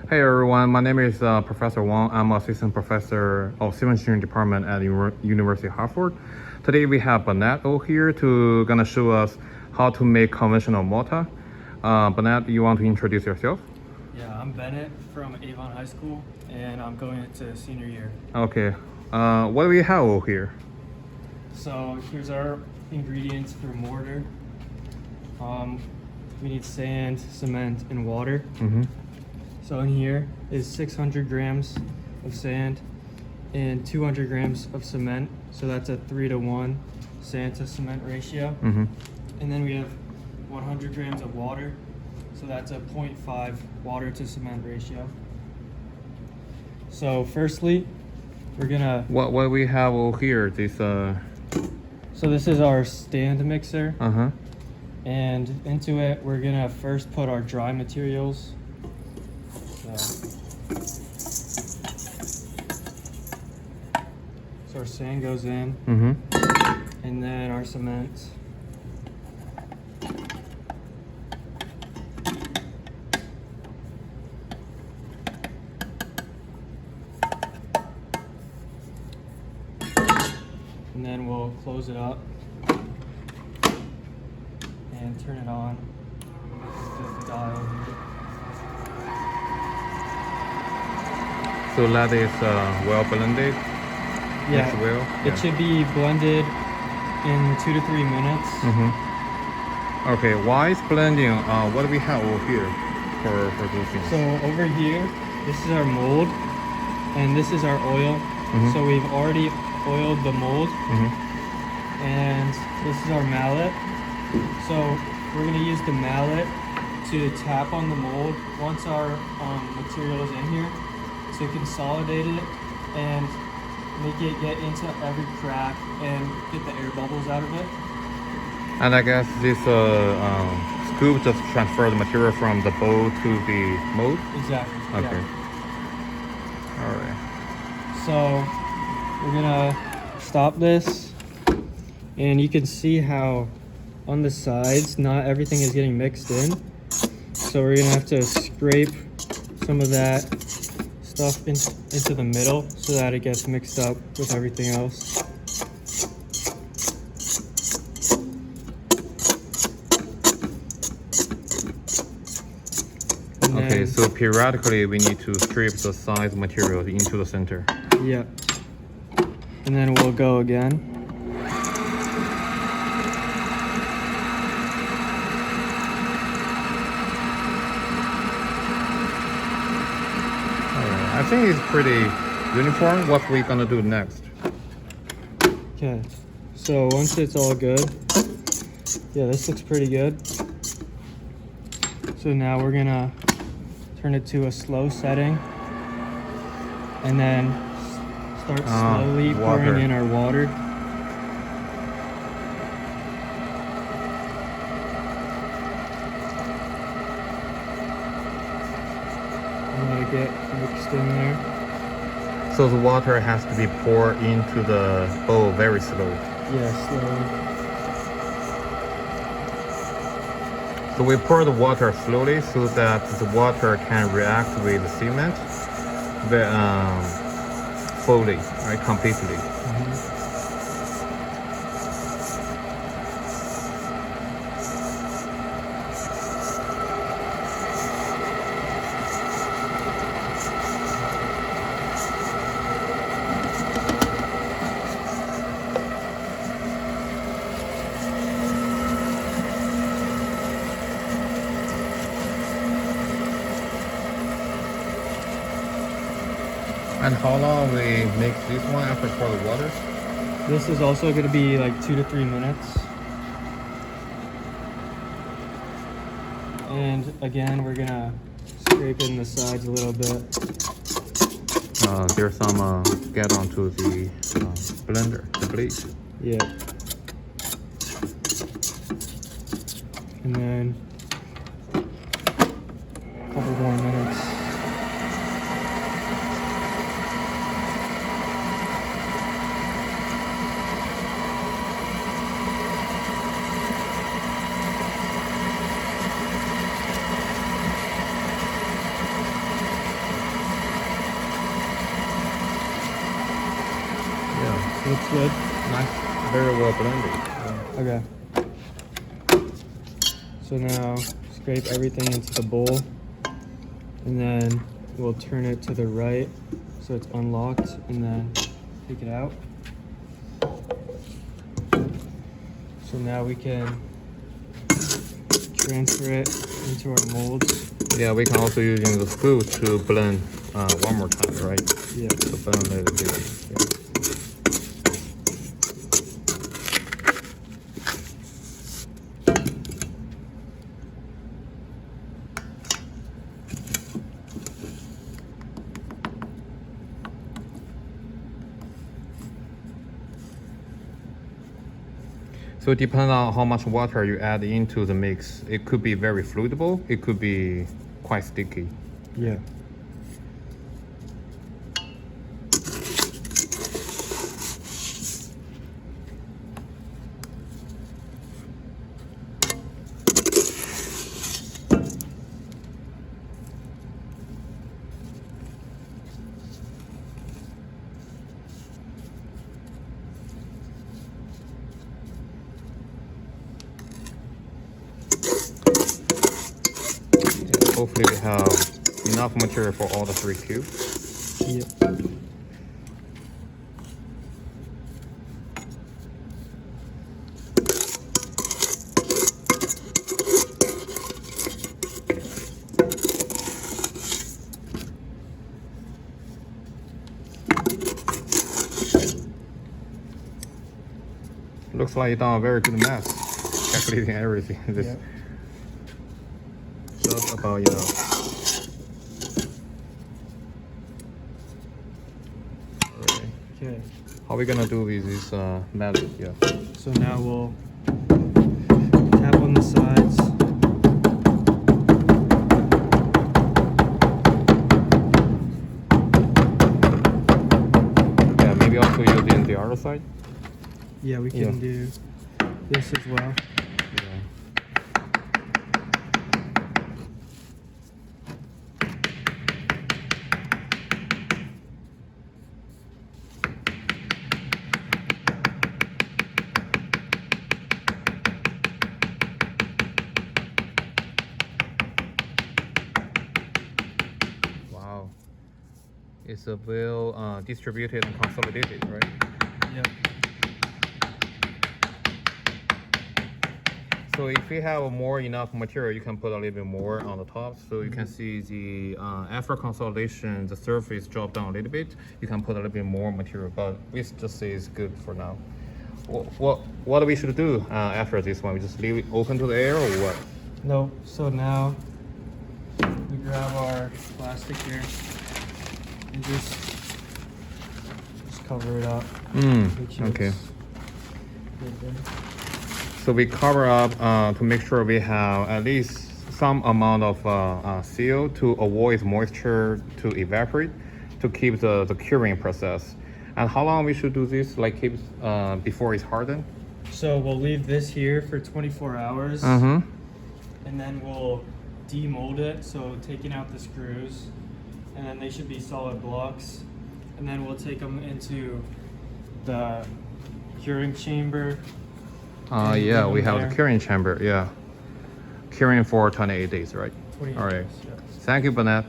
Hey everyone, my name is Professor Wang. I'm assistant professor of civil engineering department at University of Hartford. Today we have Bernat over here to gonna show us how to make conventional mortar. Bernat, you want to introduce yourself? Yeah, I'm Bennett from Avon High School, and I'm going into senior year. Okay. What do we have over here? So here's our ingredients for mortar. We need sand, cement, and water. Mm-hmm. So in here is 600 grams of sand and 200 grams of cement. So that's a 3-to-1 sand to cement ratio. Mm-hmm. And then we have 100 grams of water. So that's a 0.5 water to cement ratio. So firstly, we're gonna... What we have over here? This So this is our stand mixer. Uh-huh. And into it, we're gonna first put our dry materials. So our sand goes in, Mm-hmm. and then our cement. And then we'll close it up and turn it on. The dial here. So that is well blended. Yeah, Mixed well. it should be blended in 2 to 3 minutes. Mm-hmm. Okay, while it's blending, what do we have over here for those things? So over here, this is our mold, and this is our oil. Mhm. So we've already oiled the mold, Mm-hmm. and this is our mallet. So we're gonna use the mallet to tap on the mold once our material is in here, to consolidate it and make it get into every crack and get the air bubbles out of it. And I guess this scoop just transfer the material from the bowl to the mold? Exactly. Okay. Yeah. All right. So we're gonna stop this, and you can see how on the sides not everything is getting mixed in. So we're gonna have to scrape some of that stuff into the middle so that it gets mixed up with everything else. And Okay, then- so periodically we need to strip the size material into the center. Yeah. And then we'll go again. All right. I think it's pretty uniform. What we gonna do next? Okay. So once it's all good, yeah, this looks pretty good. So now we're gonna turn it to a slow setting, and then start slowly water. pouring in our water. And let it get mixed in there. So the water has to be poured into the bowl very slowly. Yeah, slowly. So we pour the water slowly so that the water can react with the cement fully, right, completely. And how long we make this one after pour the water? This is also going to be like 2 to 3 minutes. And again, we're going to scrape in the sides a little bit. There's some get onto the blender, the blade. Yeah. And then a couple more minutes. Looks good. Nice, very well blended. Okay. So now scrape everything into the bowl, and then we'll turn it to the right so it's unlocked, and then take it out. So now we can transfer it into our molds. Yeah, we can also using the spoon to blend one more time, right? Yeah. To blend it again. Yeah. So it depends on how much water you add into the mix. It could be very fluidable. It could be quite sticky. Yeah. Hopefully we have enough material for all the 3 cubes. Yep. Looks like you done a very good mess, calculating everything. This Yep. just about, you know. Alright. Okay. How we gonna do with this method? Yeah. So now we'll tap on the sides. Yeah, maybe also using the other side. Yeah, we can do this as well. Yeah. Wow. It's a well distributed and consolidated, right? Yep. So if you have more enough material, you can put a little bit more on the top. So you can see the after consolidation, the surface drop down a little bit. You can put a little bit more material, but we just say it's good for now. What we should do after this one? We just leave it open to the air or what? Nope. So now we grab our plastic here and just cover it up. Make sure Okay. it's good there. So we cover up to make sure we have at least some amount of seal to avoid moisture to evaporate, to keep the curing process. And how long we should do this? Like keep before it's hardened? So we'll leave this here for 24 hours, Mm-hmm. and then we'll demold it. So taking out the screws, and then they should be solid blocks. And then we'll take them into the curing chamber. Yeah, we have there. the curing chamber. Yeah, curing for 28 days, right? 28 All right. days, yeah. Thank you, Burnett.